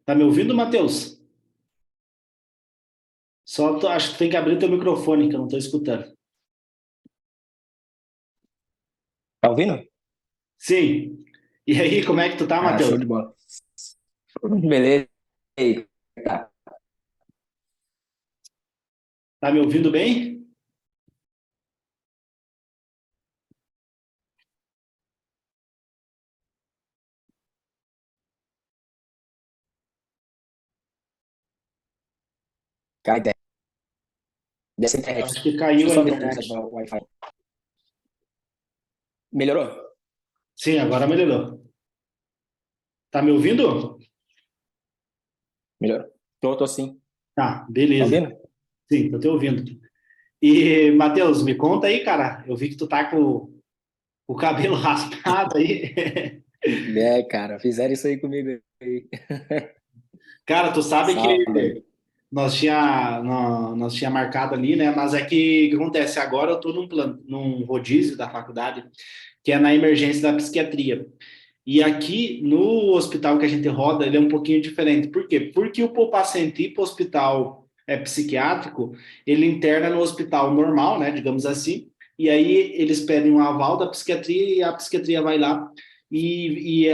Tá me ouvindo, Matheus? Acho que tem que abrir teu microfone, que eu não tô escutando. Tá ouvindo? Sim. E aí, como é que tu tá, Ah, Matheus? show de bola. Beleza. E aí, tá. Tá me ouvindo bem? Cai internet. Desce a Eu internet. acho que Deixa caiu eu a só ver como você internet. tá o Wi-Fi. Melhorou? Sim, agora melhorou. Tá me ouvindo? Melhorou. Tô sim. Tá, Tá beleza. ouvindo? Sim, tô te ouvindo. E, Matheus, me conta aí, cara. Eu vi que tu tá com o cabelo raspado aí. É, cara, fizeram isso aí comigo aí. Cara, tu sabe Sábado. que nós tinha marcado ali, né? Mas é que o que acontece? Agora eu tô num rodízio da faculdade, que é na emergência da psiquiatria. E aqui no hospital que a gente roda, ele é um pouquinho diferente. Por quê? Porque o paciente ir para o hospital psiquiátrico, ele interna no hospital normal, né, digamos assim, e aí eles pedem um aval da psiquiatria e a psiquiatria vai lá e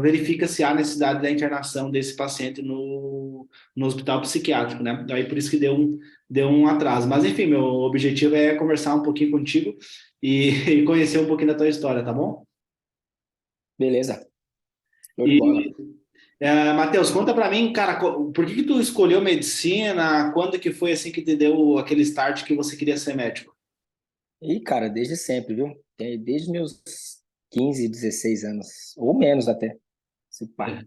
verifica se há necessidade da internação desse paciente no hospital psiquiátrico, né? Daí por isso que deu um atraso. Mas enfim, meu objetivo é conversar um pouquinho contigo e, e conhecer um pouquinho da tua história, tá bom? Beleza. Show de bola. E Matheus, conta pra mim, cara, por que que tu escolheu medicina? Quando que foi assim que te deu aquele start que você queria ser médico? E, cara, desde sempre, viu? Desde meus 15, 16 anos. Ou menos até. Se pá.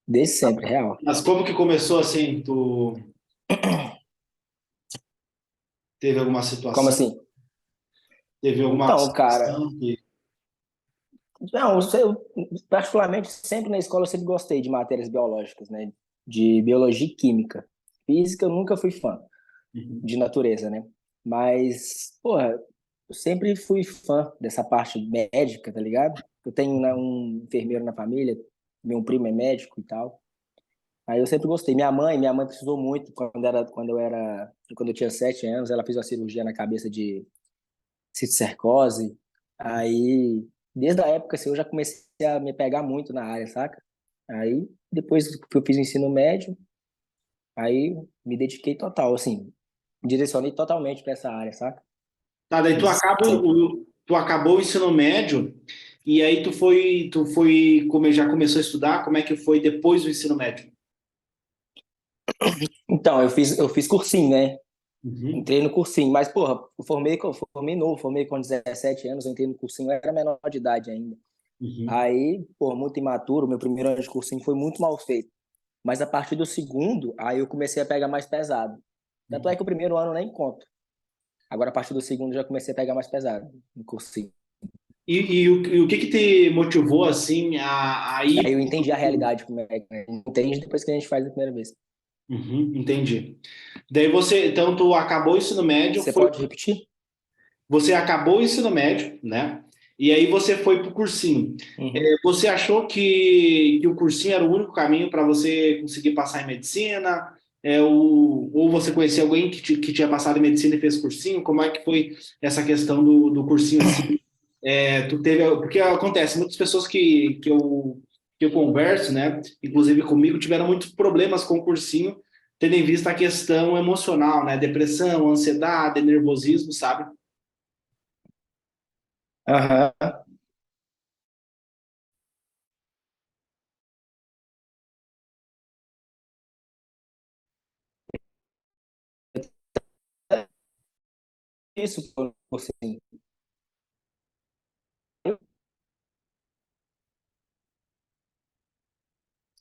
Desde sempre, real. Mas como que começou assim? Tu teve alguma Como situação? assim? Teve alguma Então, cara, situação que... não, particularmente, sempre na escola eu sempre gostei de matérias biológicas, né? De biologia e química. Física eu nunca fui fã Uhum. de natureza, né? Mas, porra, eu sempre fui fã dessa parte médica, tá ligado? Eu tenho, né, um enfermeiro na família, meu primo é médico e tal. Aí eu sempre gostei. Minha mãe precisou muito quando eu tinha 7 anos, ela fez uma cirurgia na cabeça de cisticercose. Aí, desde a época, assim, eu já comecei a me pegar muito na área, saca? Aí, depois que eu fiz o ensino médio, aí me dediquei total, assim, me direcionei totalmente para essa área, saca? Tá, daí Desde sempre. tu acabou o ensino médio e aí já começou a estudar? Como é que foi depois do ensino médio? Então, eu fiz cursinho, né? Uhum. Entrei no cursinho, mas, porra, eu formei novo, formei com 17 anos, eu entrei no cursinho, eu era menor de idade ainda. Uhum. Aí, porra, muito imaturo, meu primeiro ano de cursinho foi muito mal feito. Mas a partir do segundo, aí eu comecei a pegar mais pesado. Tanto é que o primeiro ano eu nem conto. Agora, a partir do segundo, já comecei a pegar mais pesado no cursinho. E o que que te motivou assim a ir? Aí eu entendi a realidade, como é que entende depois que a gente faz a primeira vez. Uhum, entendi. Então tu acabou o ensino médio, Você pode repetir? você acabou o ensino médio, né? E aí você foi para o cursinho. Uhum. Você achou que o cursinho era o único caminho para você conseguir passar em medicina? Ou você conhecia alguém que tinha passado em medicina e fez cursinho? Como é que foi essa questão do cursinho assim? Porque acontece, muitas pessoas que eu converso, né, inclusive comigo, tiveram muitos problemas com o cursinho, tendo em vista a questão emocional, né, depressão, ansiedade, nervosismo, sabe? Aham. Isso, cursinho.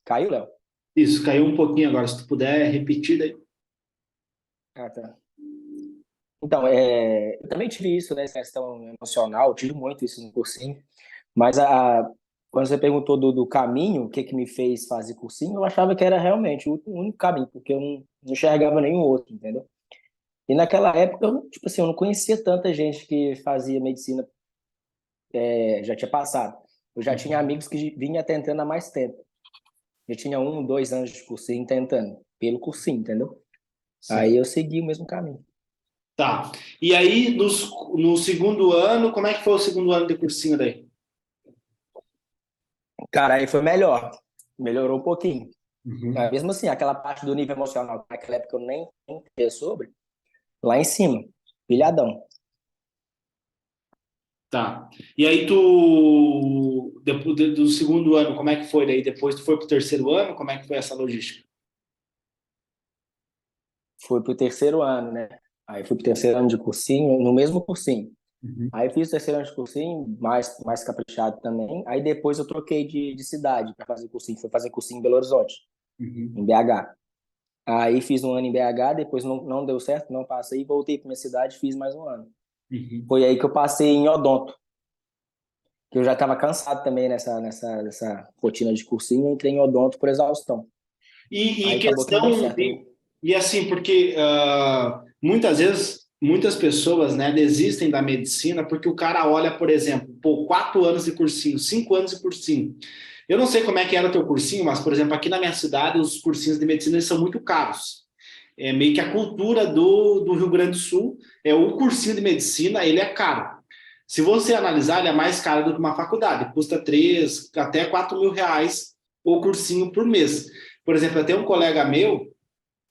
Caiu, Léo? Isso, caiu um pouquinho agora, se tu puder repetir daí. Ah, tá. Então, eu também tive isso, né, essa questão emocional, tive muito isso no cursinho, mas quando você perguntou do caminho, o que que me fez fazer cursinho, eu achava que era realmente o único caminho, porque eu não enxergava nenhum outro, entendeu? E naquela época, tipo assim, eu não conhecia tanta gente que fazia medicina, já tinha passado. Eu já tinha amigos que vinha tentando há mais tempo. Já tinha 2 anos de cursinho tentando, pelo cursinho, entendeu? Aí Certo. eu segui o mesmo caminho. Tá. E aí, no segundo ano, como é que foi o segundo ano de cursinho daí? Cara, aí foi melhor. Melhorou um pouquinho. Uhum. Mas mesmo assim, aquela parte do nível emocional, naquela época eu nem entendia sobre, lá em cima, pilhadão. Tá. E aí depois do segundo ano, como é que foi daí? Depois tu foi pro terceiro ano, como é que foi essa logística? Fui pro terceiro ano, né? Aí fui pro terceiro ano de cursinho, no mesmo cursinho. Uhum. Aí fiz o terceiro ano de cursinho, mais caprichado também. Aí depois eu troquei de cidade para fazer cursinho. Fui fazer cursinho em Belo Horizonte, em Uhum. BH. Aí fiz um ano em BH, depois não deu certo, não passei, voltei para minha cidade, fiz mais um ano. Uhum. Foi aí que eu passei em odonto, que eu já estava cansado também nessa rotina de cursinho, eu entrei em odonto por exaustão. E Aí acabou que não deu questão, certo. e assim, porque muitas vezes, muitas pessoas, né, desistem da medicina porque o cara olha, por exemplo, pô, 4 anos de cursinho, 5 anos de cursinho. Eu não sei como é que era o teu cursinho, mas, por exemplo, aqui na minha cidade, os cursinhos de medicina eles são muito caros. É meio que a cultura do Rio Grande do Sul, o cursinho de medicina, ele é caro. Se você analisar, ele é mais caro do que uma faculdade, custa 3 até 4 mil reais o cursinho por mês. Por exemplo, eu tenho um colega meu,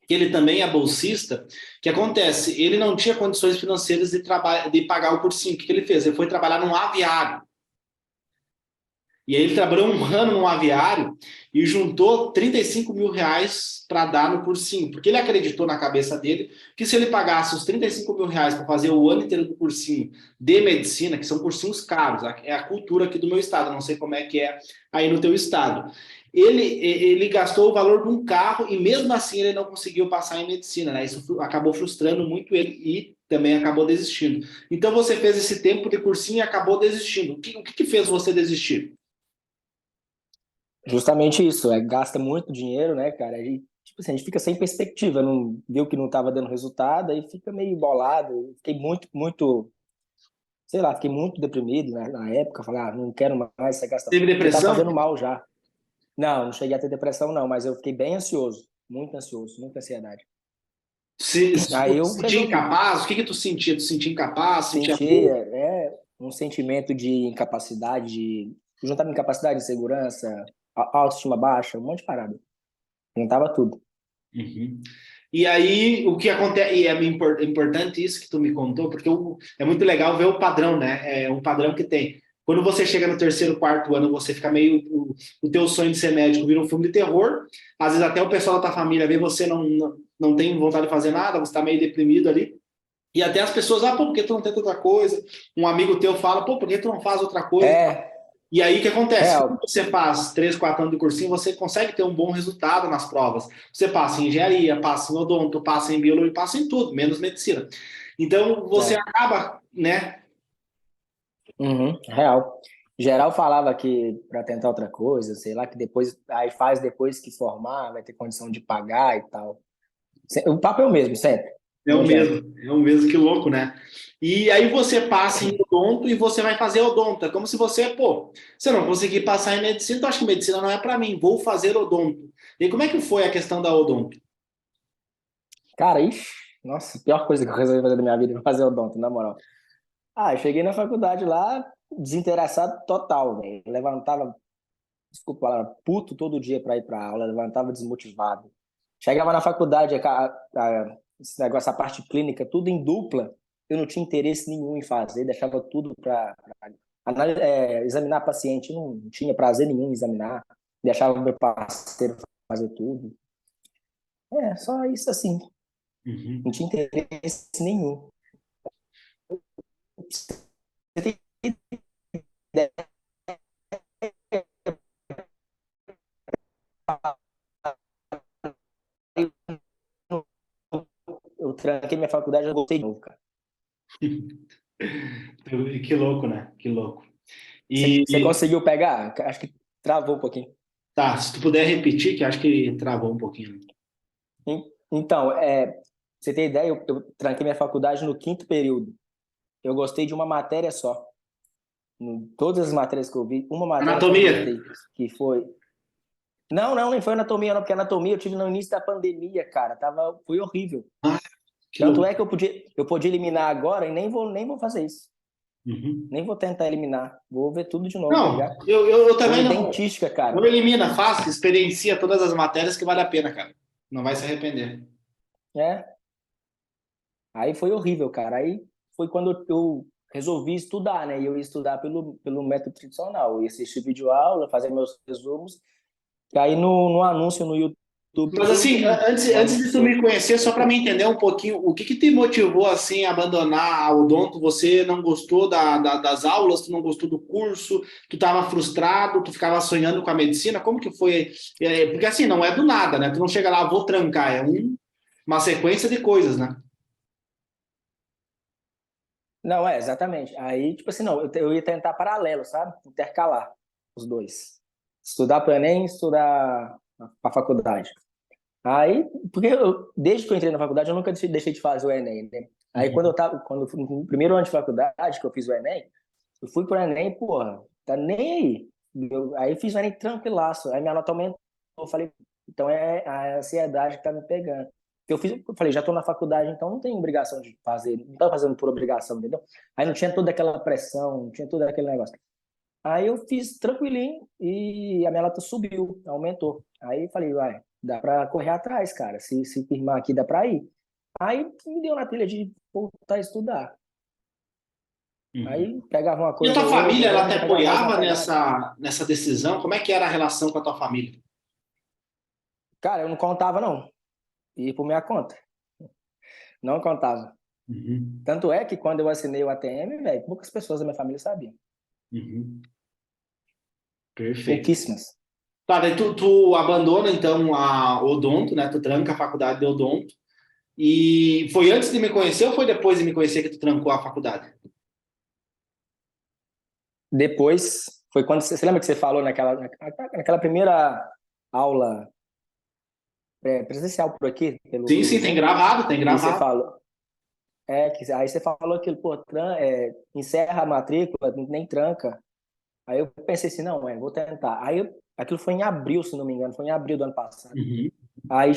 que ele também é bolsista, que acontece, ele não tinha condições financeiras de pagar o cursinho. O que ele fez? Ele foi trabalhar num aviário. E aí ele trabalhou um ano num aviário e juntou 35 mil reais para dar no cursinho, porque ele acreditou na cabeça dele que se ele pagasse os 35 mil reais para fazer o ano inteiro do cursinho de medicina, que são cursinhos caros, é a cultura aqui do meu estado, não sei como é que é aí no teu estado. Ele gastou o valor de um carro e mesmo assim ele não conseguiu passar em medicina, né? Isso acabou frustrando muito ele e também acabou desistindo. Então você fez esse tempo de cursinho e acabou desistindo. O que fez você desistir? Justamente isso, gasta muito dinheiro, né, cara? E, tipo assim, a gente fica sem perspectiva, não viu que não estava dando resultado, aí fica meio bolado. Fiquei muito, sei lá, fiquei muito deprimido, né, na época. Falei, não quero mais essa gasta, Teve porque tá depressão? fazendo mal já. Não cheguei a ter depressão, não, mas eu fiquei bem ansioso, muita ansiedade. Tu Aí eu se sentia resolvi. incapaz? O que tu sentia? Tu sentia incapaz? Sentia Senti um sentimento de incapacidade, juntava incapacidade, insegurança, autoestima baixa, um monte de parada. Juntava tudo. Uhum. E aí, o que acontece, e é importante isso que tu me contou, porque é muito legal ver o padrão, né? É um padrão que tem. Quando você chega no terceiro, quarto ano, você fica meio. O teu sonho de ser médico vira um filme de terror. Às vezes, até o pessoal da tua família vê você não tem vontade de fazer nada, você está meio deprimido ali. E até as pessoas, pô, por que tu não tenta outra coisa? Um amigo teu fala, pô, por que tu não faz outra coisa? É, E aí o que acontece? Quando real. você faz 3, 4 anos de cursinho, você consegue ter um bom resultado nas provas. Você passa em engenharia, passa em odonto, passa em biologia, passa em tudo, menos medicina. Então você É. acaba, né? Uhum, real. Geral falava que para tentar outra coisa, sei lá, que depois, aí faz depois que formar, vai ter condição de pagar e tal. O papo é o mesmo, sempre. Nojento. É o mesmo, que louco, né? E aí você passa em odonto e você vai fazer odonto. É como se você, pô, você não conseguir passar em medicina, então acho que medicina não é para mim, vou fazer odonto. E como é que foi a questão da odonto? Cara, ixi, nossa, a pior coisa que eu resolvi fazer da minha vida foi fazer odonto, na moral. Eu cheguei na faculdade lá, desinteressado total, velho. Levantava, desculpa a palavra, puto todo dia para ir para aula, levantava desmotivado. Chegava na faculdade, esse negócio, a parte clínica, tudo em dupla, eu não tinha interesse nenhum em fazer, deixava tudo para examinar paciente, não tinha prazer nenhum em examinar, deixava o meu parceiro fazer tudo. Só isso assim, não Uhum. tinha interesse nenhum. Você tem ideia? Eu tranquei minha faculdade, eu voltei de novo, cara. Que louco, né? Que louco. Você E conseguiu pegar? Acho que travou um pouquinho. tá, se tu puder repetir, que acho que travou um pouquinho. Então, você tem ideia? Eu tranquei minha faculdade no quinto período. Eu gostei de uma matéria só. Todas as matérias que eu vi, uma matéria só que eu Anatomia. gostei, que foi. Não, nem foi anatomia, não, porque anatomia eu tive no início da pandemia, cara. Foi horrível. Ah, que Tanto louco. é que eu podia eliminar agora e nem vou fazer isso. Uhum. Nem vou tentar eliminar. Vou ver tudo de novo, tá Não, ligado? eu também Foi não. dentística, Não cara. elimina, fácil, experiencia todas as matérias que vale a pena, cara. Não vai se arrepender. É. Aí foi horrível, cara. Aí foi quando eu resolvi estudar, né? E eu ia estudar pelo método tradicional. Eu ia assistir videoaula, fazer meus resumos. E aí no anúncio no YouTube Mas que eu assim, vi antes, um antes anúncio de tu me seu. conhecer, só Aí para me fui. entender um pouquinho, o que que te motivou assim a abandonar a odonto? Você não gostou das aulas, tu não gostou do curso, tu estava frustrado, tu ficava sonhando com a medicina? Como que foi? Porque assim, não é do nada, né? Tu não chega lá, vou trancar, uma sequência de coisas, né? Não, exatamente. Aí, tipo assim, não, eu ia tentar paralelo, sabe? Intercalar os dois. Estudar para o Enem e estudar para a faculdade. Aí, porque desde que eu entrei na faculdade, eu nunca deixei de fazer o Enem, né? Aí, Uhum. quando eu fui no primeiro ano de faculdade, que eu fiz o Enem, eu fui pro Enem, porra, tá nem aí. Aí fiz o Enem tranquilaço. Aí minha nota aumentou. Eu falei, então é a ansiedade que tá me pegando. Eu falei, já tô na faculdade, então não tenho obrigação de fazer, não tô fazendo por obrigação, entendeu? Aí não tinha toda aquela pressão, não tinha todo aquele negócio. Aí eu fiz tranquilinho e a minha nota subiu, aumentou. Aí falei, vai, dá pra correr atrás, cara. Se firmar aqui, dá pra ir. Aí me deu na telha de voltar a estudar. Uhum. Aí pegava uma E a coisa tua ou outra, família, ela te geralmente eu pegava mais apoiava matemática. nessa decisão? Como é que era a relação com a tua família? Cara, eu não contava, não. Ia por minha conta. Não contava. Uhum. Tanto é que quando eu assinei o ATM, velho, poucas pessoas da minha família sabiam. Uhum. Perfeito. Pouquíssimas. Tá, daí tu abandona então a odonto, né? Tu tranca a faculdade de odonto. E foi antes de me conhecer ou foi depois de me conhecer que tu trancou a faculdade? Depois, foi quando você lembra que você falou naquela primeira aula presencial por aqui, Sim, pelo sim, tem Zoom, gravado, tem que você gravado. falou. Aí você falou aquilo, pô, encerra a matrícula, nem tranca. Aí eu pensei assim, não, vou tentar. Aquilo foi em abril, se não me engano, foi em abril do ano passado. Uhum, Aí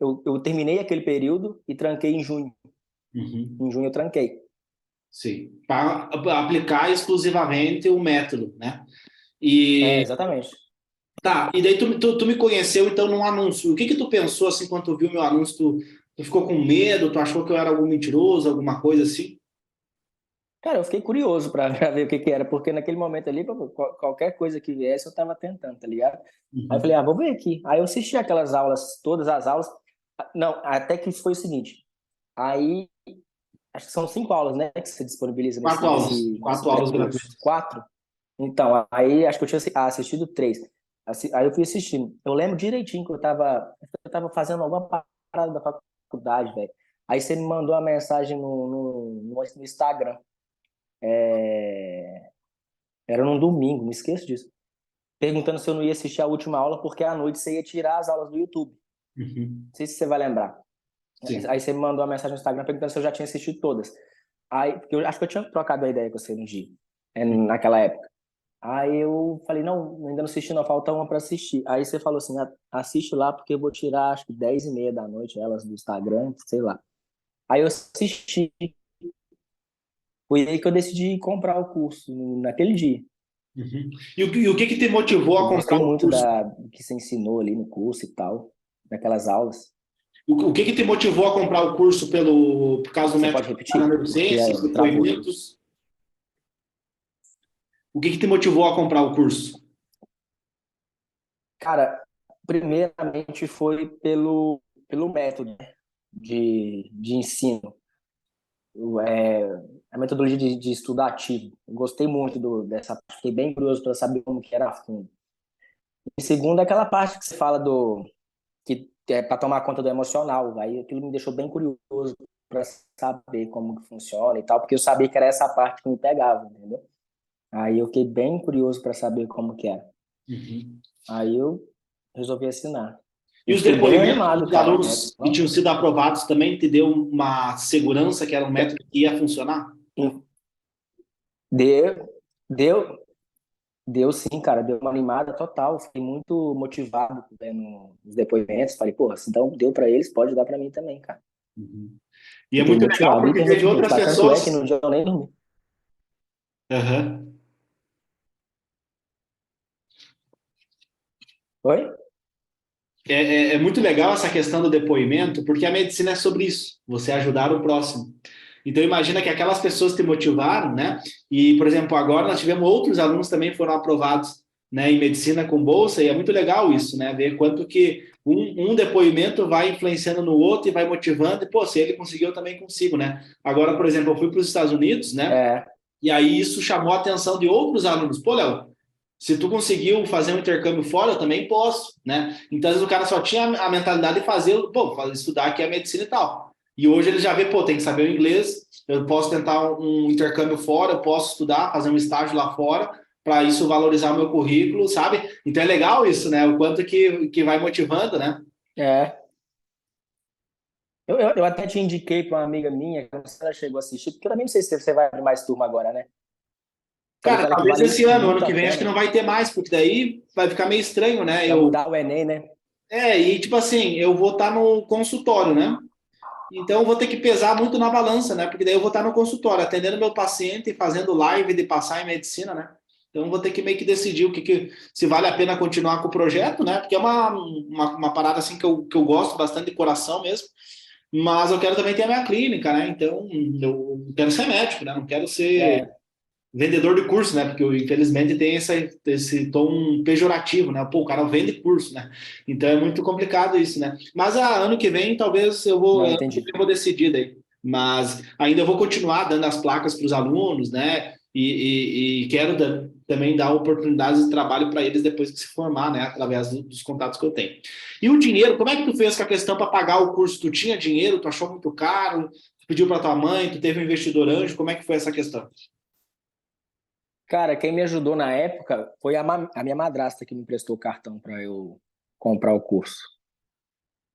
eu terminei aquele período e tranquei em junho. uhum, Em junho eu tranquei. sim. Para aplicar exclusivamente o método, né? E Exatamente. tá, e daí tu me conheceu então num anúncio. O que que tu pensou assim quando tu viu meu anúncio? Tu ficou com medo? Tu achou que eu era algum mentiroso, alguma coisa assim? Cara, eu fiquei curioso para ver o que que era, porque naquele momento ali, pô, qualquer coisa que viesse, eu tava tentando, tá ligado? Aí eu falei, Uhum. vou ver aqui. Aí eu assisti aquelas aulas, todas as aulas. Não, até que foi o seguinte. Aí, acho que são 5 aulas, né, que você disponibiliza nesse Quatro aulas pré-curso. gratuitas. 4? Então, aí acho que eu tinha assistido 3. Aí eu fui assistindo. Eu lembro direitinho que eu tava fazendo alguma parada da faculdade, velho. Aí você me mandou uma mensagem no Instagram. Era num domingo, não esqueço disso. Perguntando se eu não ia assistir a última aula, porque à noite você ia tirar as aulas do YouTube. Não Uhum. sei se você vai lembrar. Sim. Aí você me mandou uma mensagem no Instagram perguntando se eu já tinha assistido todas. Aí, porque eu acho que eu tinha trocado a ideia com você no dia, naquela época. Aí eu falei, não, ainda não assisti, não, falta uma para assistir. Aí você falou assim, assiste lá, porque eu vou tirar, acho que 10h30 da noite, elas do Instagram, sei lá. Aí eu assisti, foi aí que eu decidi comprar o curso, naquele dia. Uhum. E o que que te motivou Eu a comprar gostei o muito curso? do que você ensinou ali no curso e tal, naquelas aulas. O que que te motivou a comprar o curso por causa do Você método pode da repetir? Porque neurociências, travou. depoimentos? O que que te motivou a comprar o curso? Cara, primeiramente foi pelo método, né, de ensino. É, a metodologia de estudo ativo. Eu gostei muito dessa parte, fiquei bem curioso para saber como que era a fundo. E segundo, aquela parte que você fala que é para tomar conta do emocional. Aí aquilo me deixou bem curioso para saber como que funciona e tal, porque eu sabia que era essa parte que me pegava, entendeu? Aí eu fiquei bem curioso para saber como que era. Uhum. Aí eu resolvi assinar. E E os fiquei bem depoimentos animado, dos cara. alunos que tinham sido aprovados também te deu uma segurança que era um método que ia funcionar? Deu, deu, Deu sim, cara, deu uma animada total. Fiquei muito motivado vendo os depoimentos. Falei, porra, se deu pra eles, pode dar pra mim também, cara. Uhum. E é Fiquei muito legal motivado, porque teve literalmente, outras cara. Tanto é que pessoas. no dia eu nem dormi. Aham. Oi? É muito legal essa questão do depoimento, porque a medicina é sobre isso, você ajudar o próximo. Então, imagina que aquelas pessoas te motivaram, né? E, por exemplo, agora nós tivemos outros alunos também foram aprovados, né, em medicina com bolsa, e é muito legal isso, né? Ver quanto que um depoimento vai influenciando no outro e vai motivando, e, pô, se ele conseguiu, eu também consigo, né? Agora, por exemplo, eu fui para os Estados Unidos, né? É, E aí isso chamou a atenção de outros alunos. Pô, Léo, se tu conseguiu fazer um intercâmbio fora, eu também posso, né? Então, às vezes o cara só tinha a mentalidade de fazer, pô, estudar aqui a medicina e tal. E hoje ele já vê, pô, tem que saber o inglês, eu posso tentar um intercâmbio fora, eu posso estudar, fazer um estágio lá fora, para isso valorizar o meu currículo, sabe? Então é legal isso, né? O quanto que vai motivando, né? é. Eu até te indiquei para uma amiga minha, que não sei se ela chegou a assistir, porque eu também não sei se você vai abrir mais turma agora, né? Falei Cara, para ela que talvez vale esse ano muito que a vem, acho que não pena vai ter mais, porque daí vai ficar meio estranho, né? para mudar o Enem, né? E tipo assim, eu vou estar no consultório, né? Então, eu vou ter que pesar muito na balança, né? Porque daí eu vou estar no consultório, atendendo meu paciente, fazendo live de passar em medicina, né? Então, eu vou ter que meio que decidir se vale a pena continuar com o projeto, né? Porque é uma parada assim que eu gosto bastante de coração mesmo. Mas eu quero também ter a minha clínica, né? Então, eu quero ser médico, né? Não quero ser É, vendedor de curso, né? Porque infelizmente tem esse tom pejorativo, né? Pô, o cara vende curso, né? Então é muito complicado isso, né? Mas ano que vem talvez não, ano que entendi. vem eu vou decidir daí. Mas ainda vou continuar dando as placas para os alunos, né? E quero também dar oportunidades de trabalho para eles depois que se formar, né? Através dos contatos que eu tenho. E o dinheiro, como é que tu fez com a questão para pagar o curso? Tu tinha dinheiro? Tu achou muito caro? Tu pediu para tua mãe? Tu teve um investidor anjo? Como é que foi essa questão? Cara, quem me ajudou na época foi a minha madrasta que me emprestou o cartão para eu comprar o curso.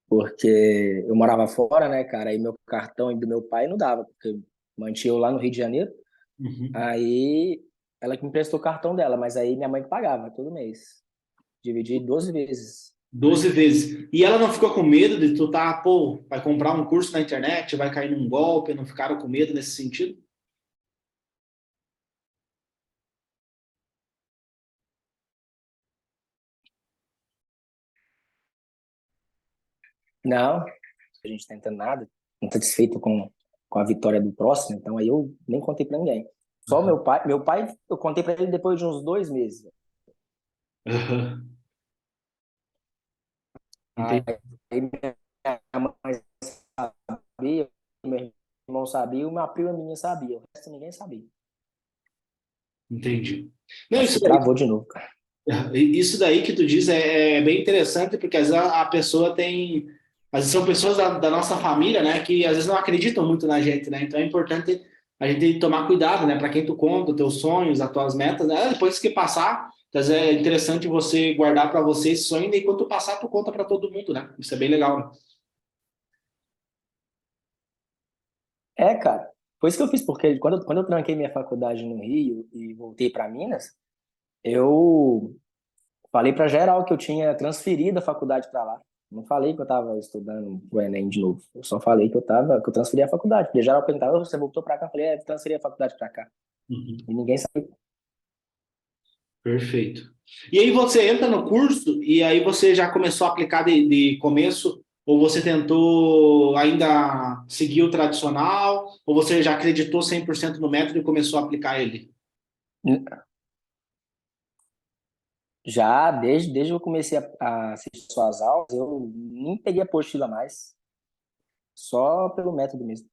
Porque eu morava fora, né, cara? Aí meu cartão e do meu pai não dava, porque mantinha eu lá no Rio de Janeiro. Uhum. Aí ela que me emprestou o cartão dela, mas aí minha mãe que pagava todo mês. Dividi 12 vezes. 12 vezes. E ela não ficou com medo de tu tá, pô, vai comprar um curso na internet, vai cair num golpe, não ficaram com medo nesse sentido? Não, a gente tá entendendo nada, não tá satisfeito com a vitória do próximo, então aí eu nem contei pra ninguém. Só meu pai, eu contei pra ele depois de uns 2 meses. Aham. Aí Entendi. minha mãe sabia, meu irmão sabia, uma prima minha sabia, o resto ninguém sabia. Entendi. Não, Acho que travou de novo, cara. isso daí que tu diz é bem interessante, porque às vezes a pessoa tem. Às vezes são pessoas da nossa família, né, que às vezes não acreditam muito na gente, né? Então é importante a gente tomar cuidado, né, para quem tu conta, os teus sonhos, as tuas metas, né? Depois que passar, às vezes é interessante você guardar para você esse sonho e quando tu passar, tu conta para todo mundo, né? Isso é bem legal, né? É, cara, foi isso que eu fiz, porque quando eu tranquei minha faculdade no Rio e voltei para Minas, eu falei para geral que eu tinha transferido a faculdade para lá. Não falei que eu estava estudando o Enem de novo. Eu só falei que eu transferi a faculdade. Porque geral perguntava, você voltou para cá? Eu falei, transferi a faculdade para cá. Uhum. E ninguém sabia. Perfeito. E aí você entra no curso e aí você já começou a aplicar de começo, ou você tentou ainda seguir o tradicional, ou você já acreditou 100% no método e começou a aplicar ele? Já desde que eu comecei a assistir suas aulas, eu nem peguei a apostila mais. Só pelo método mesmo.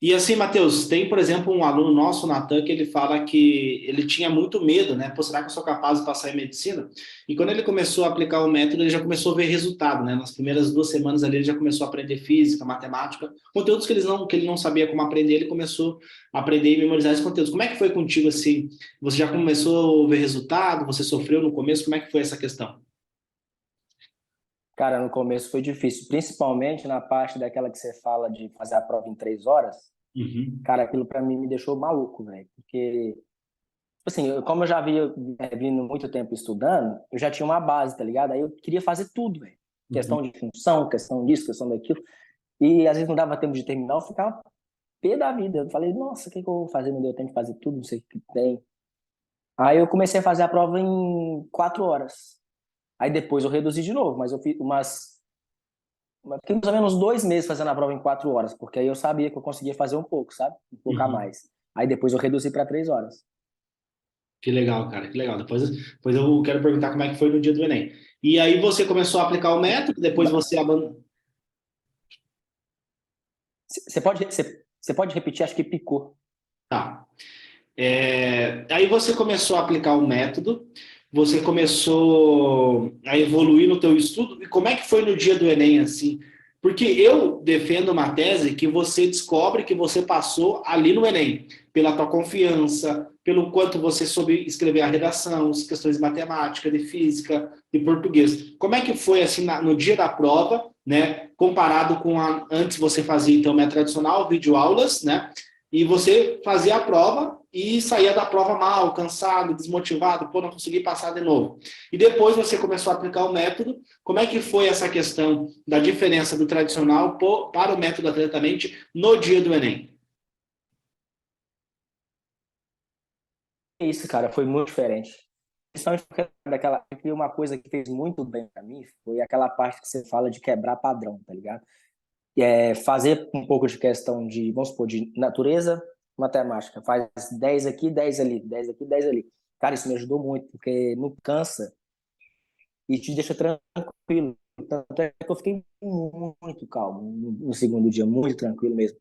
E assim, Matheus, tem, por exemplo, um aluno nosso, o Natan, que ele fala que ele tinha muito medo, né? Pô, será que eu sou capaz de passar em medicina? E quando ele começou a aplicar o método, ele já começou a ver resultado, né? Nas primeiras 2 semanas ali, ele já começou a aprender física, matemática, conteúdos que ele não sabia como aprender, ele começou a aprender e memorizar esses conteúdos. Como é que foi contigo, assim? Você já começou a ver resultado? Você sofreu no começo? Como é que foi essa questão? Cara, no começo foi difícil, principalmente na parte daquela que você fala de fazer a prova em 3 horas. Uhum. Cara, aquilo pra mim me deixou maluco, velho. Porque assim, como eu já havia vindo muito tempo estudando, eu já tinha uma base, tá ligado? Aí eu queria fazer tudo, velho. Uhum. Questão de função, questão disso, questão daquilo. E às vezes não dava tempo de terminar, eu ficava pé da vida. Eu falei, nossa, o que que eu vou fazer? Não deu tempo de fazer tudo, não sei o que tem. Aí eu comecei a fazer a prova em 4 horas. Aí depois eu reduzi de novo, mas eu fiz fiquei mais ou menos 2 meses fazendo a prova em 4 horas, porque aí eu sabia que eu conseguia fazer um pouco, sabe? Um pouco a Uhum. mais. Aí depois eu reduzi para 3 horas. Que legal, cara, que legal. Depois eu quero perguntar como é que foi no dia do Enem. E aí você começou a aplicar o método, depois você abandonou. Você pode repetir? Acho que picou. Tá. Aí você começou a aplicar o método, você começou a evoluir no teu estudo, e como é que foi no dia do Enem, assim? Porque eu defendo uma tese que você descobre que você passou ali no Enem, pela tua confiança, pelo quanto você soube escrever a redação, as questões de matemática, de física, de português. Como é que foi, assim, no dia da prova, né, comparado com antes você fazia, então, método tradicional, videoaulas, né? E você fazia a prova e saía da prova mal, cansado, desmotivado, pô, não consegui passar de novo. E depois você começou a aplicar o método. Como é que foi essa questão da diferença do tradicional para o método atletamente no dia do Enem? Isso, cara, foi muito diferente. Principalmente porque uma coisa que fez muito bem pra mim foi aquela parte que você fala de quebrar padrão, tá ligado? Fazer um pouco de questão de, vamos supor, de natureza, matemática. Faz 10 aqui, 10 ali, 10 aqui, 10 ali. Cara, isso me ajudou muito, porque não cansa e te deixa tranquilo. Tanto é que eu fiquei muito calmo no segundo dia, muito tranquilo mesmo.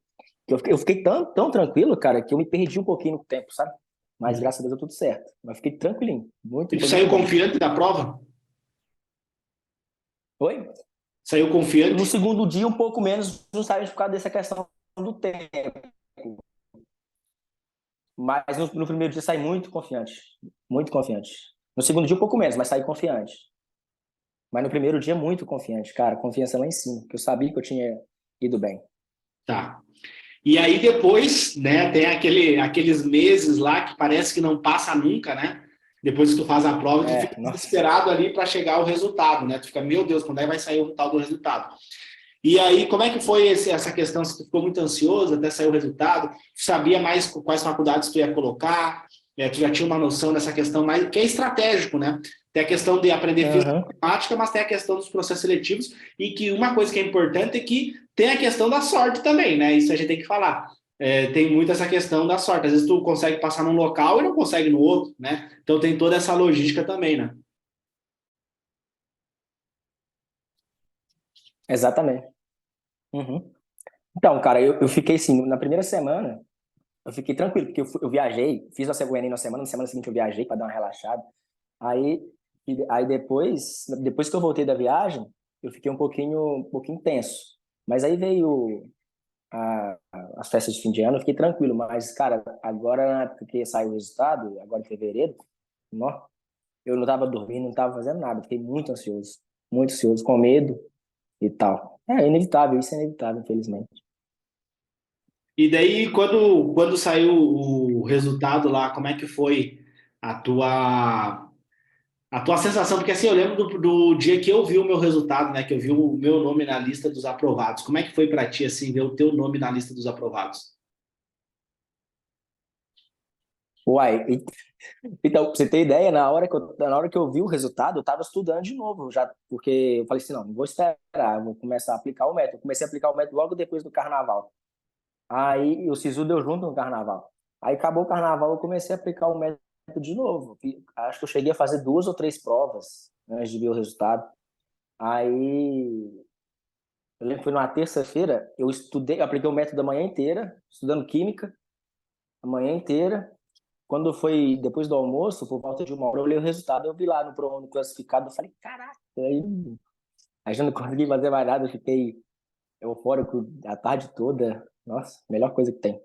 Eu fiquei tão tranquilo, cara, que eu me perdi um pouquinho no tempo, sabe? Mas graças a Deus deu tudo certo. Mas fiquei tranquilinho. E tu Foi muito saiu bom. confiante da prova? Oi? Saiu No confiante? segundo dia, um pouco menos, justamente por causa dessa questão do tempo. Mas no primeiro dia saí muito confiante. Muito confiante. No segundo dia, um pouco menos, mas saí confiante. Mas no primeiro dia, muito confiante, cara. Confiança lá em cima, que eu sabia que eu tinha ido bem. Tá. E aí depois, né, tem aqueles meses lá que parece que não passa nunca, né? Depois que tu faz a prova, tu fica Nossa. desesperado ali para chegar o resultado, né? Tu fica, meu Deus, quando é que vai sair o tal do resultado? E aí, como é que foi essa questão? Se tu ficou muito ansioso até sair o resultado? Tu sabia mais quais faculdades tu ia colocar? Tu já tinha uma noção dessa questão mais, que é estratégico, né? Tem a questão de aprender física Uhum. e matemática, mas tem a questão dos processos seletivos, e que uma coisa que é importante é que tem a questão da sorte também, né? Isso a gente tem que falar. Tem muito essa questão da sorte. Às vezes tu consegue passar num local e não consegue no outro, né? Então tem toda essa logística também, né? Exatamente. Uhum. Então, cara, eu fiquei assim, na primeira semana, eu fiquei tranquilo, porque eu viajei, fiz a Enem na semana seguinte eu viajei para dar uma relaxada. Aí, aí depois que eu voltei da viagem, eu fiquei um pouquinho tenso. Mas aí veio as festas de fim de ano, eu fiquei tranquilo. Mas, cara, agora na época que saiu o resultado, agora em fevereiro, nó, eu não tava dormindo, não tava fazendo nada. Fiquei muito ansioso, com medo e tal. É inevitável, isso é inevitável, infelizmente. E daí, quando saiu o resultado lá, como é que foi a tua, a tua sensação? Porque assim, eu lembro do dia que eu vi o meu resultado, né? Que eu vi o meu nome na lista dos aprovados. Como é que foi para ti, assim, ver o teu nome na lista dos aprovados? Uai, então, pra você ter ideia, na hora que eu vi o resultado, eu tava estudando de novo, já, porque eu falei assim, não vou esperar, vou começar a aplicar o método. Eu comecei a aplicar o método logo depois do carnaval. Aí o SISU deu junto no carnaval. Aí acabou o carnaval, eu comecei a aplicar o método de novo. Acho que eu cheguei a fazer 2 ou 3 provas antes de ver o resultado. Aí eu lembro que foi numa terça-feira, eu apliquei o método a manhã inteira, estudando química a manhã inteira. Quando foi depois do almoço, por volta de 1 hora, eu olhei o resultado, eu vi lá no ProUni classificado, eu falei, caraca, aí já não consegui fazer mais nada, eu fiquei eufórico a tarde toda. Nossa, melhor coisa que tem.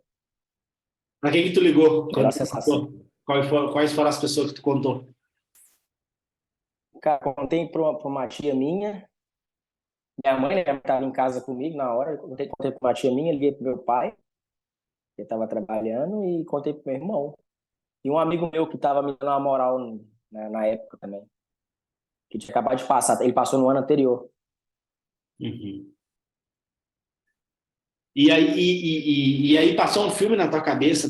Para quem que tu ligou Melhor quando tu sensação. contou? Quais foram as pessoas que tu contou? Cara, contei pra uma tia minha mãe estava em casa comigo na hora, eu contei pra uma tia minha, liguei pro meu pai, que estava trabalhando, e contei pro meu irmão. E um amigo meu que estava me dando uma moral na época também, que tinha acabado de passar, ele passou no ano anterior. Uhum. E aí passou um filme na tua cabeça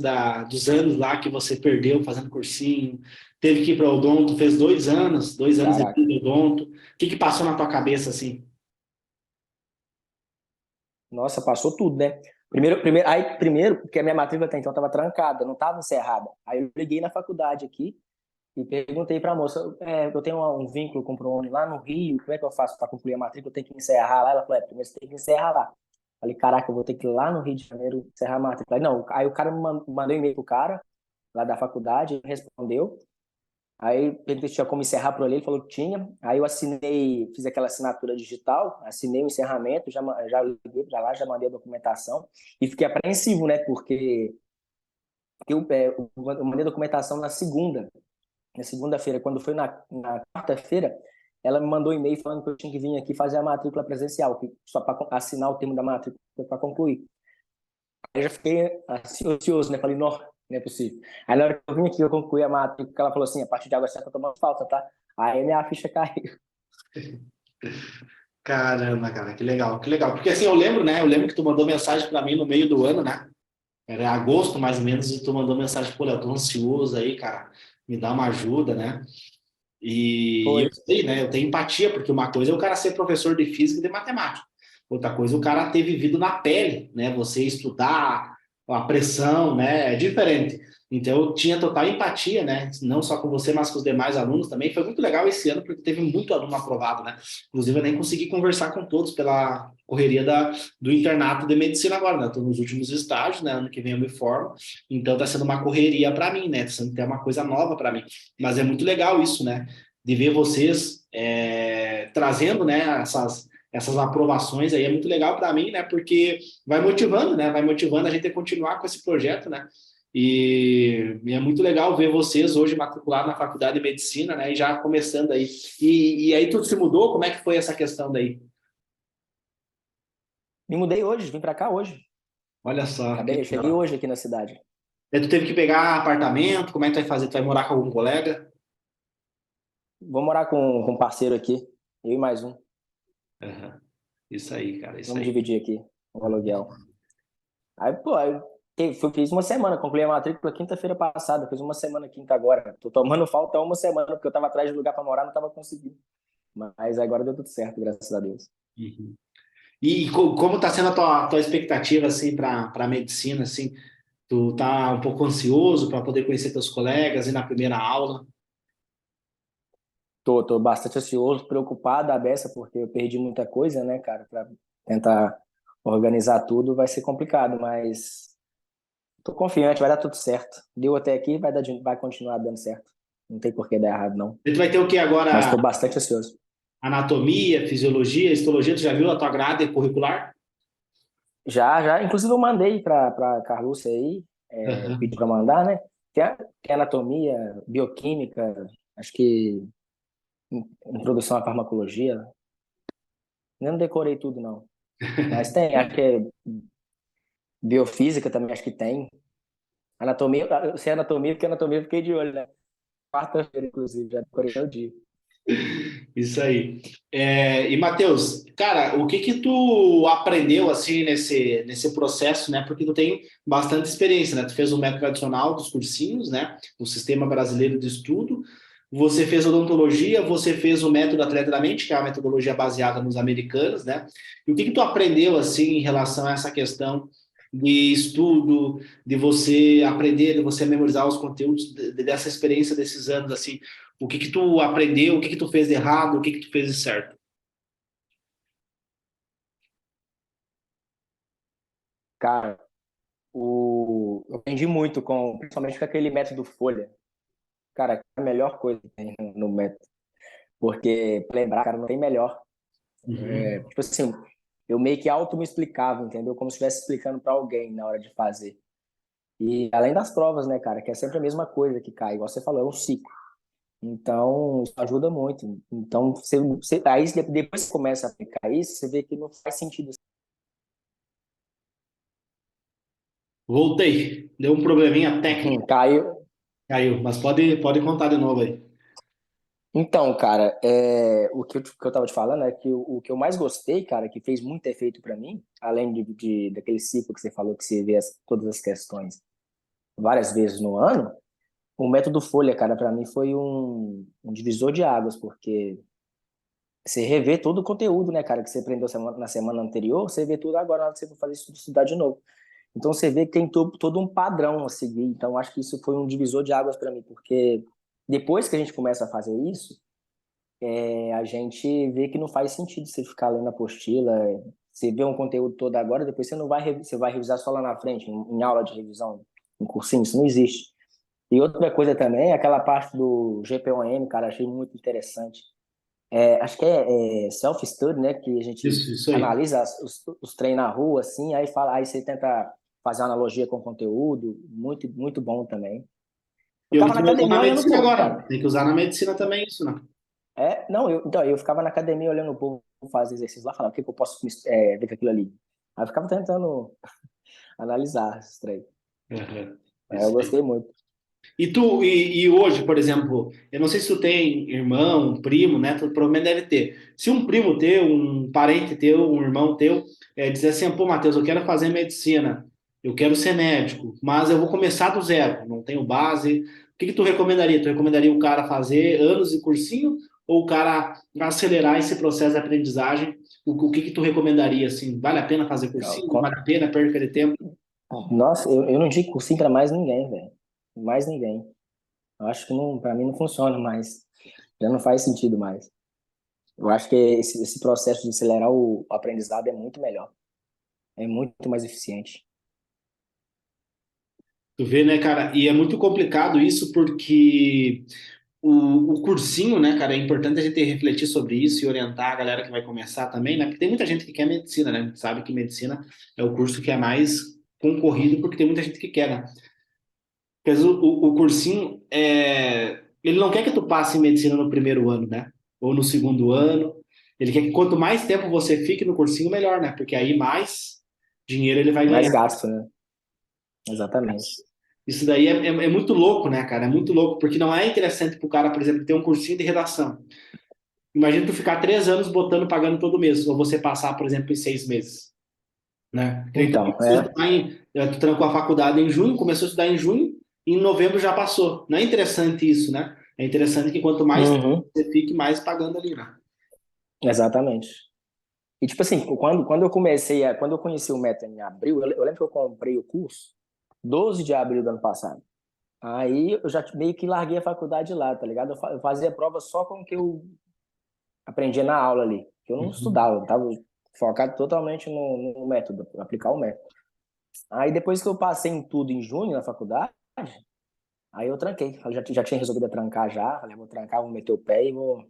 dos anos lá que você perdeu fazendo cursinho, teve que ir para odonto, fez 2 anos, 2 anos e Caraca. meio de odonto. O que que passou na tua cabeça assim? Nossa, passou tudo, né? Primeiro, porque a minha matrícula até então estava trancada, não estava encerrada. Aí eu liguei na faculdade aqui e perguntei para a moça, eu tenho um vínculo com o ProUni lá no Rio, como é que eu faço para concluir a matrícula? Eu tenho que encerrar lá? Ela falou, primeiro você tem que encerrar lá. Falei, caraca, eu vou ter que ir lá no Rio de Janeiro encerrar a matrícula. Falei, não, aí o cara mandou um e-mail pro cara lá da faculdade, ele respondeu. Aí perguntei se tinha como encerrar por ali, ele falou que tinha. Aí eu assinei, fiz aquela assinatura digital, assinei o encerramento, já liguei para lá, já mandei a documentação e fiquei apreensivo, né? Porque eu mandei a documentação na segunda-feira. Quando foi na quarta-feira, ela me mandou um e-mail falando que eu tinha que vir aqui fazer a matrícula presencial, só para assinar o termo da matrícula para concluir. Aí eu já fiquei assim, ansioso, né? Falei, não é possível. Aí na hora que eu vim aqui, eu concluí a matrícula, ela falou assim, a partir de agora você tá tomando falta, tá? Aí minha ficha caiu. Caramba, cara, que legal, que legal. Porque assim, eu lembro, né? Eu lembro que tu mandou mensagem para mim no meio do ano, né? Era agosto mais ou menos, e tu mandou mensagem, pô, Léo, tô ansioso aí, cara, me dá uma ajuda, né? E Foi. eu sei, né? Eu tenho empatia, porque uma coisa é o cara ser professor de física e de matemática. Outra coisa é o cara ter vivido na pele, né? Você estudar, a pressão, né? É diferente. Então eu tinha total empatia, né? Não só com você, mas com os demais alunos também. Foi muito legal esse ano, porque teve muito aluno aprovado, né? Inclusive eu nem consegui conversar com todos pela correria do internato de medicina agora, né? Estou nos últimos estágios, né? Ano que vem eu me formo. Então está sendo uma correria para mim, né? Está sendo até uma coisa nova para mim. Mas é muito legal isso, né? De ver vocês trazendo, né, essas aprovações aí é muito legal para mim, né? Porque vai motivando, né? Vai motivando a gente a continuar com esse projeto, né? E é muito legal ver vocês hoje matriculados na faculdade de medicina, né? E já começando aí. E aí tudo se mudou? Como é que foi essa questão daí? Me mudei hoje, vim para cá hoje. Olha só, que Acabei, eu cheguei legal. hoje aqui na cidade. Aí tu teve que pegar apartamento? Como é que tu vai fazer? Tu vai morar com algum colega? Vou morar com um parceiro aqui, eu e mais um. Uhum. Isso aí, cara, isso Vamos aí. dividir aqui o aluguel. Aí, pô, fiz uma semana, concluí a matrícula quinta-feira passada, fiz uma semana quinta agora. Tô tomando falta uma semana, porque eu tava atrás de lugar para morar, não tava conseguindo. Mas agora deu tudo certo, graças a Deus. Uhum. E como está sendo a tua expectativa assim para a medicina assim? Tu tá um pouco ansioso para poder conhecer teus colegas e na primeira aula? Tô bastante ansioso, preocupado, a beça, porque eu perdi muita coisa, né, cara, para tentar organizar tudo vai ser complicado, mas tô confiante, vai dar tudo certo. Deu até aqui, vai continuar dando certo. Não tem por que dar errado, não. E tu vai ter o que Mas agora? tô bastante ansioso. Anatomia, fisiologia, histologia? Tu já viu a tua grade curricular? Já, inclusive eu mandei para Carluce aí, pedi Uhum. para mandar, né? Tem anatomia, bioquímica, acho que introdução à farmacologia. Eu não decorei tudo, não. Mas tem, acho que biofísica também, acho que tem. Anatomia, eu sei anatomia, porque anatomia eu fiquei de olho, né? Quarta-feira, inclusive, já decorei o dia. Isso aí. E Matheus, cara, o que que tu aprendeu assim nesse processo, né? Porque tu tem bastante experiência, né? Tu fez o método tradicional dos cursinhos, né? O Sistema Brasileiro de Estudo. Você fez odontologia, você fez o método Atleta da Mente, que é a metodologia baseada nos americanos, né? E o que que tu aprendeu assim em relação a essa questão de estudo, de você aprender, de você memorizar os conteúdos dessa experiência desses anos assim? O que que tu aprendeu, o que que tu fez de errado, o que que tu fez de certo? Cara, eu aprendi muito principalmente com aquele método Folha. Cara, é a melhor coisa que tem no método. Porque, pra lembrar, cara, não tem melhor. Uhum. Tipo assim, eu meio que auto me explicava, entendeu? Como se estivesse explicando para alguém na hora de fazer. E além das provas, né, cara, que é sempre a mesma coisa que cai, igual você falou, é um ciclo. Então, isso ajuda muito. Então, aí depois que você começa a aplicar isso, você vê que não faz sentido. Voltei. Deu um probleminha técnico. Caiu. Caiu, mas pode contar de novo aí. Então, cara, o que eu tava te falando é que o que eu mais gostei, cara, que fez muito efeito pra mim, além daquele ciclo que você falou que você vê todas as questões várias vezes no ano, o método Folha, cara, pra mim foi um divisor de águas, porque você revê todo o conteúdo, né, cara, que você aprendeu na semana anterior, você vê tudo agora na hora que você for fazer isso, estudar de novo. Então você vê que tem todo um padrão a seguir. Então acho que isso foi um divisor de águas para mim, porque depois que a gente começa a fazer isso, a gente vê que não faz sentido você ficar lendo a apostila, você vê um conteúdo todo agora, depois você não vai, você vai revisar só lá na frente, em aula de revisão, em cursinho, isso não existe. E outra coisa também, aquela parte do GPOM, cara, achei muito interessante. Acho que é self-study, né? Que a gente Isso aí. analisa os treinos na rua, assim, aí você tenta fazer uma analogia com o conteúdo, muito, muito bom também. Eu E o que ficava na tu vai usar na academia olhando o medicina povo, agora? cara. Tem que usar na medicina também isso, né? Não, então, eu ficava na academia olhando o povo fazer exercício lá, falava, o que, que eu posso ver com aquilo ali? Aí eu ficava tentando analisar esses treinos. Uhum. Eu Isso aí. gostei muito. E hoje, por exemplo, eu não sei se tu tem irmão, primo, né? Tu provavelmente deve ter. Se um primo teu, um parente teu, um irmão teu, dizer assim, pô, Matheus, eu quero fazer medicina, eu quero ser médico, mas eu vou começar do zero, não tenho base. O que que tu recomendaria? Tu recomendaria o cara fazer anos de cursinho ou o cara acelerar esse processo de aprendizagem? O que que tu recomendaria, assim? Vale a pena fazer cursinho? Não vale a pena, perca de tempo? Nossa, eu não digo cursinho para mais ninguém, velho. Mais ninguém. Eu acho que não, para mim não funciona mais. Já não faz sentido mais. Eu acho que esse processo de acelerar o aprendizado é muito melhor, é muito mais eficiente. Tu vê, né, cara? E é muito complicado isso porque o cursinho, né, cara, é importante a gente refletir sobre isso e orientar a galera que vai começar também, né? Porque tem muita gente que quer medicina, né? A gente sabe que medicina é o curso que é mais concorrido porque tem muita gente que quer, né? Porque às vezes o cursinho, ele não quer que tu passe em medicina no primeiro ano, né? Ou no segundo ano. Ele quer que quanto mais tempo você fique no cursinho, melhor, né? Porque aí mais dinheiro ele vai Mais ganhar. gasto, né? Exatamente. Isso daí é muito louco, né, cara? É muito louco, porque não é interessante pro cara, por exemplo, ter um cursinho de redação. Imagina tu ficar 3 anos botando, pagando todo mês, ou você passar, por exemplo, em 6 meses, né? Que nem tu Então, começou a estudar tu trancou a faculdade em junho, começou a estudar em junho, e em novembro já passou. Não é interessante isso, né? É interessante que quanto mais tempo uhum, você fique, mais pagando ali, né? exatamente. E tipo assim, quando eu conheci o Meta em abril, eu lembro que eu comprei o curso 12 de abril do ano passado. Aí eu já meio que larguei a faculdade lá, tá ligado? Eu fazia prova só com o que eu aprendia na aula ali. Que eu não Uhum. estudava, eu tava focado totalmente no método, aplicar o método. Aí depois que eu passei em tudo em junho na faculdade, aí eu tranquei. Eu já tinha resolvido trancar já. Falei, vou trancar, vou meter o pé e Uhum.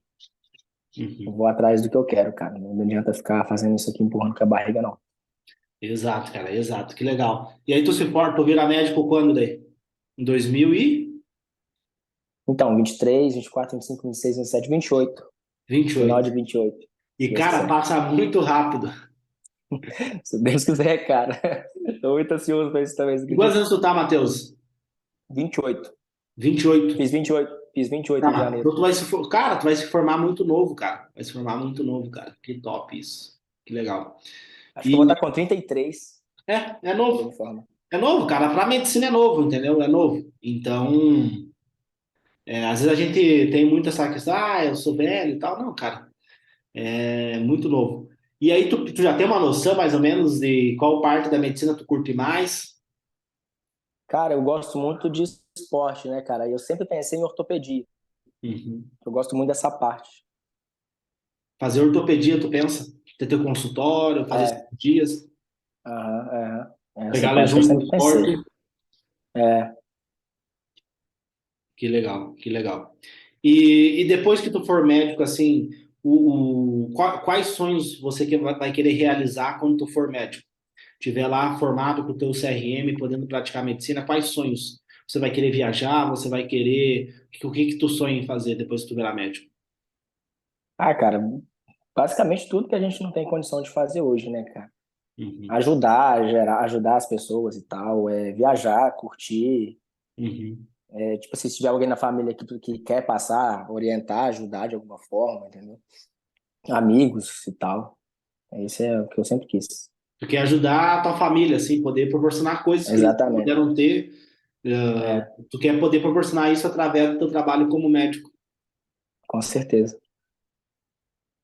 vou atrás do que eu quero, cara. Não adianta ficar fazendo isso aqui empurrando com a barriga, não. Exato, cara, exato, que legal. E aí tu se forma, tu vira médico quando daí? Em Então, 23, 24, 25, 26, 27, 28. 2028. Final de 28, se E, Deus cara, quiser. passa muito rápido. Se Deus quiser, cara. Tô muito ansioso pra isso também, você E quantos acredita? anos tu tá, Matheus? 28. 28. Fiz 28. Fiz 28 Tá, em janeiro. então cara, tu vai se formar muito novo, cara. Vai se formar muito novo, cara. Que top isso. Que legal. Acho que eu vou E estar com 33 é quando eu novo. me formar. É novo, cara. Pra medicina é novo, entendeu? É novo. Então, às vezes a gente tem muito essa questão, eu sou velho e tal. Não, cara, é muito novo. E aí tu já tem uma noção mais ou menos de qual parte da medicina tu curte mais? Cara, eu gosto muito de esporte, né, cara? E eu sempre pensei em ortopedia. Uhum. Eu gosto muito dessa parte. Fazer ortopedia, tu pensa? Ter teu consultório, fazer É, cirurgias, aham, aham. É essa pegar parte que eu lesões do sempre pensei. esporte. É, Que legal, que legal. E depois que tu for médico, assim, quais sonhos você vai querer realizar quando tu for médico? Tiver lá formado com o teu CRM, podendo praticar medicina, quais sonhos? Você vai querer viajar? Você vai querer... O que que tu sonha em fazer depois que tu virar médico? cara, basicamente tudo que a gente não tem condição de fazer hoje, né, cara? Uhum, Ajudar as pessoas e tal, viajar, curtir, uhum. Tipo assim, se tiver alguém na família que quer passar, orientar, ajudar de alguma forma, entendeu? Amigos e tal. Isso é o que eu sempre quis. Tu quer ajudar a tua família, assim, poder proporcionar coisas que eles não Exatamente. puderam ter. É, Tu quer poder proporcionar isso através do teu trabalho como médico. com certeza.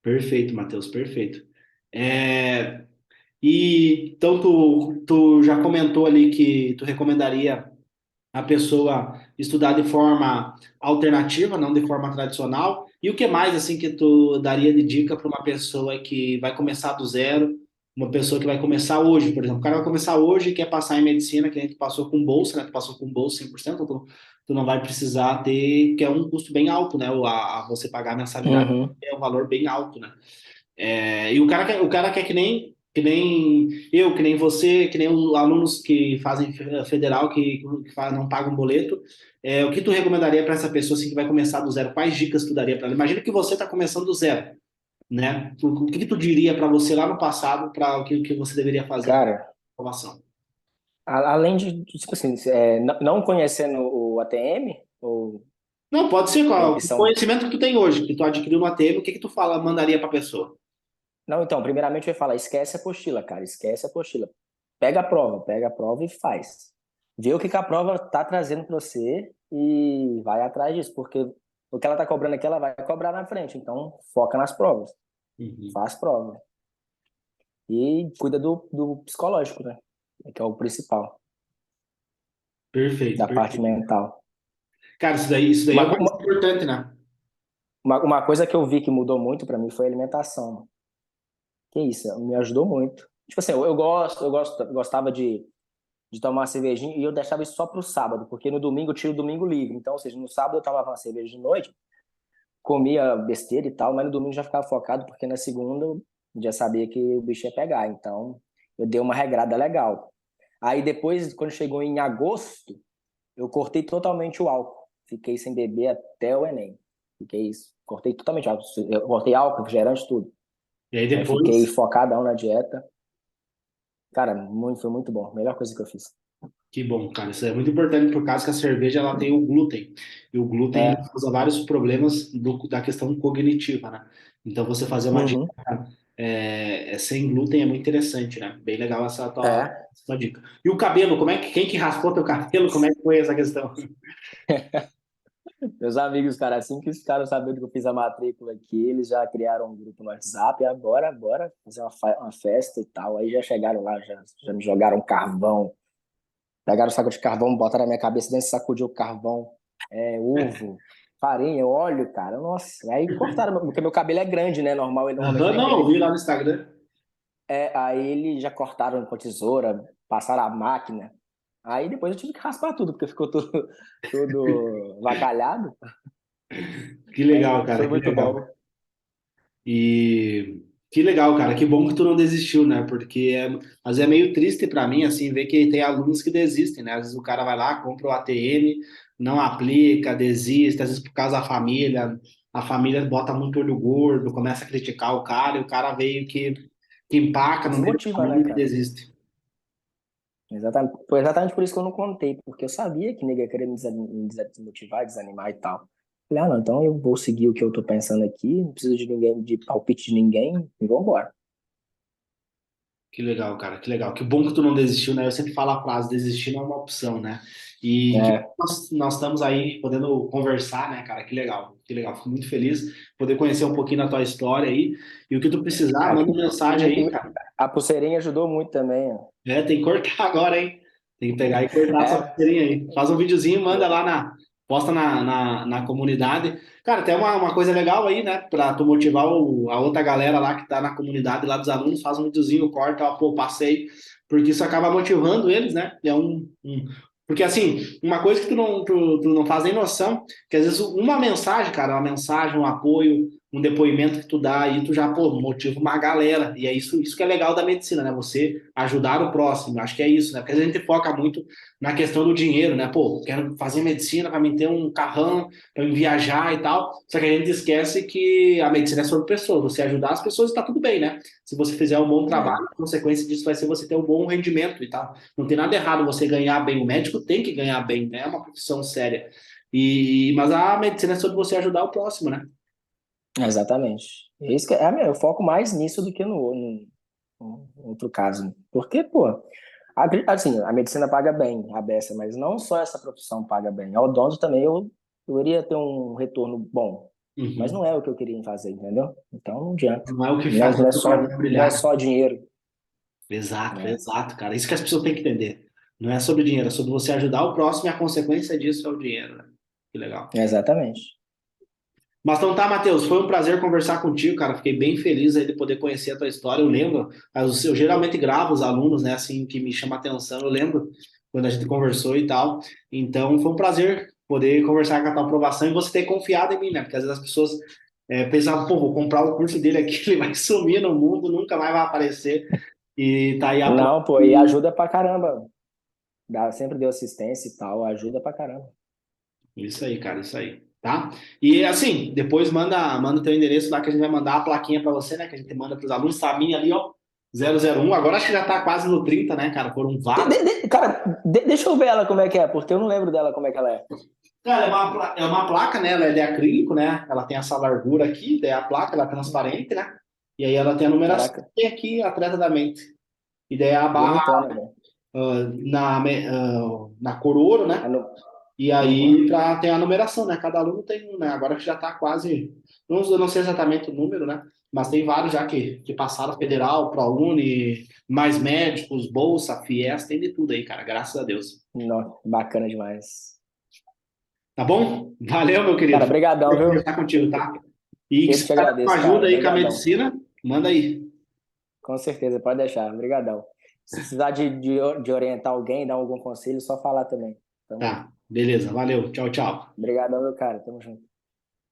Perfeito, Matheus, perfeito. É, e então tu já comentou ali que tu recomendaria a pessoa estudar de forma alternativa, não de forma tradicional. E o que mais assim que tu daria de dica para uma pessoa que vai começar do zero, uma pessoa que vai começar hoje, por exemplo, o cara vai começar hoje e quer passar em medicina, que a gente passou com bolsa, né? Tu passou com bolsa 100%, tu não vai precisar ter, que é um custo bem alto, né? A você pagar a mensalidade Uhum. é um valor bem alto, né? E o cara quer que nem eu, que nem você, que nem os alunos que fazem federal, não pagam boleto. O que tu recomendaria para essa pessoa assim, que vai começar do zero? Quais dicas tu daria para ela? Imagina que você está começando do zero, né? O que tu diria para você lá no passado para o que você deveria fazer com a Cara, informação? além de, tipo assim, não conhecendo o ATM, ou Não, pode ser tem qual, o opção. conhecimento que tu tem hoje, que tu adquiriu no ATM, o que tu fala, mandaria para a pessoa? Não, então, primeiramente eu ia falar, esquece a apostila, cara, esquece a apostila. Pega a prova e faz. Vê o que que a prova tá trazendo para você e vai atrás disso, porque o que ela tá cobrando aqui, ela vai cobrar na frente. Então, foca nas provas, Uhum. faz prova. E cuida do psicológico, né? Que é o principal, Perfeito, da parte perfeito. mental. Cara, isso daí é o Uma, mais uma, importante, né? uma coisa que eu vi que mudou muito para mim foi a alimentação. Que isso, me ajudou muito. Tipo assim, eu gostava de tomar uma cervejinha e eu deixava isso só pro sábado, porque no domingo eu tiro o domingo livre. Então, ou seja, no sábado eu tomava uma cerveja de noite, comia besteira e tal, mas no domingo já ficava focado, porque na segunda eu já sabia que o bicho ia pegar. Então, eu dei uma regrada legal. Aí depois, quando chegou em agosto, eu cortei totalmente o álcool. Fiquei sem beber até o Enem. Fiquei isso. Cortei totalmente o álcool. Eu cortei álcool, refrigerante, tudo. E aí Aí fiquei depois, focadão na dieta. Cara, foi muito bom. Melhor coisa que eu fiz. que bom, cara, isso é muito importante por causa que a cerveja ela tem o glúten. E o glúten É. causa vários problemas da questão cognitiva, né? Então você fazer uma dieta Uhum. sem glúten é muito interessante, né? Bem legal É. essa tua dica. E o cabelo, quem que raspou teu cabelo? Como é que foi essa questão? Meus amigos, cara, assim que ficaram sabendo que eu fiz a matrícula aqui, eles já criaram um grupo no WhatsApp, e agora bora fazer uma festa e tal. Aí já chegaram lá, já me jogaram carvão, pegaram o saco de carvão, botaram na minha cabeça, dentro sacudiu o carvão, ovo, farinha, óleo, cara, nossa. Aí cortaram, porque meu cabelo é grande, né? Normal, ele normalmente Aham, ele é não, eu vi grande. lá no Instagram. Aí eles já cortaram com a tesoura, passaram a máquina. Aí depois eu tive que raspar tudo, porque ficou tudo, tudo vacalhado, Que mas legal, cara, foi que muito legal. bom. E que legal, cara. Que bom que tu não desistiu, né? Porque mas é meio triste pra mim, assim, ver que tem alunos que desistem, né? Às vezes o cara vai lá, compra o ATM, não aplica, desiste, às vezes por causa da família, a família bota muito olho gordo, começa a criticar o cara, e o cara veio que empaca, não teve Desmotiva, né, aluno e cara? desiste. Exatamente. Foi exatamente por isso que eu não contei, porque eu sabia que ninguém ia querer me desmotivar, desanimar e tal. Falei, ah, não, então eu vou seguir o que eu tô pensando aqui, não preciso de ninguém, de palpite de ninguém, e vambora. Que legal, cara, que legal. Que bom que tu não desistiu, né? Eu sempre falo a frase, desistir não é uma opção, né? E que É, nós estamos aí podendo conversar, né, cara? Que legal, que legal. Fico muito feliz de poder conhecer um pouquinho da tua história aí. E o que tu precisar, aqui, manda mensagem aí, cara. a pulseirinha ajudou muito também, ó. Tem que cortar agora, hein? Tem que pegar e cortar essa É, pulseirinha aí. Faz um videozinho, manda lá posta na comunidade. Cara, tem uma coisa legal aí, né? Pra tu motivar a outra galera lá que tá na comunidade, lá dos alunos, faz um videozinho, corta, ó, pô, passei. Porque isso acaba motivando eles, né? Porque assim, uma coisa que tu não faz nem noção, que às vezes uma mensagem, cara, uma mensagem, um apoio, um depoimento que tu dá aí, tu já, pô, motiva uma galera. E é isso que é legal da medicina, né? Você ajudar o próximo. Acho que é isso, né? Porque a gente foca muito na questão do dinheiro, né? Pô, quero fazer medicina para me ter um carrão, para eu viajar e tal. Só que a gente esquece que a medicina é sobre pessoas. Você ajudar as pessoas está tudo bem, né? Se você fizer um bom É, trabalho, a consequência disso vai ser você ter um bom rendimento e tal. Não tem nada errado você ganhar bem. O médico tem que ganhar bem, né? É uma profissão séria. Mas a medicina é sobre você ajudar o próximo, né? exatamente. Isso que eu foco mais nisso do que no outro caso. Porque, pô, assim, a medicina paga bem, a beça, mas não só essa profissão paga bem. A odonto também eu iria ter um retorno bom, mas Uhum. não é o que eu queria fazer, entendeu? Então não adianta. Não é o que Não, faz não é o cara só, não é brilhar. só dinheiro, Exato, né? exato, cara. Isso que as pessoas têm que entender. Não é sobre dinheiro, é sobre você ajudar o próximo e a consequência disso é o dinheiro, né? Que legal. Exatamente. Mas então tá, Matheus, foi um prazer conversar contigo, cara. Fiquei bem feliz aí de poder conhecer a tua história. Eu lembro, eu geralmente gravo os alunos, né, assim, que me chama a atenção. Eu lembro quando a gente conversou e tal. Então foi um prazer poder conversar com a tua aprovação e você ter confiado em mim, né? Porque às vezes as pessoas pensavam, pô, vou comprar o curso dele aqui, ele vai sumir no mundo, nunca mais vai aparecer. E tá aí a prova. Não, pô, e ajuda pra caramba. Sempre deu assistência e tal, ajuda pra caramba. Isso aí, cara, isso aí, tá? E assim, depois manda teu endereço lá que a gente vai mandar a plaquinha pra você, né? Que a gente manda pros alunos, tá a minha ali, ó, 001. Agora acho que já tá quase no 30, né, cara? Foram vários. Cara, deixa eu ver ela como é que é, porque eu não lembro dela como é que ela é. Cara, é uma placa, né? Ela é de acrílico, né? Ela tem essa largura aqui, daí a placa, ela é transparente, né? E aí ela tem a numeração Caraca, que tem aqui, atletamente. E daí a barra bonitona, velho. na cor ouro, Ah, né? não- E Uhum. aí tem a numeração, né? Cada aluno tem um, né? Agora que já está quase. Eu não sei exatamente o número, né? Mas tem vários já que passaram federal, ProUni, mais médicos, Bolsa, Fies, tem de tudo aí, cara. Graças a Deus. Bacana demais. Tá bom? Valeu, meu querido. Cara, Foi um brigadão, prazer viu? conversar contigo, tá? E que Eu se que te precisar de uma agradeço, ajuda cara. aí com a Brigadão. medicina, manda aí. Com certeza, pode deixar. Brigadão. Se precisar de orientar alguém, dar algum conselho, só falar também. Tamo junto. Tá, beleza. Valeu. Tchau, tchau. Obrigadão, meu cara. Tamo junto.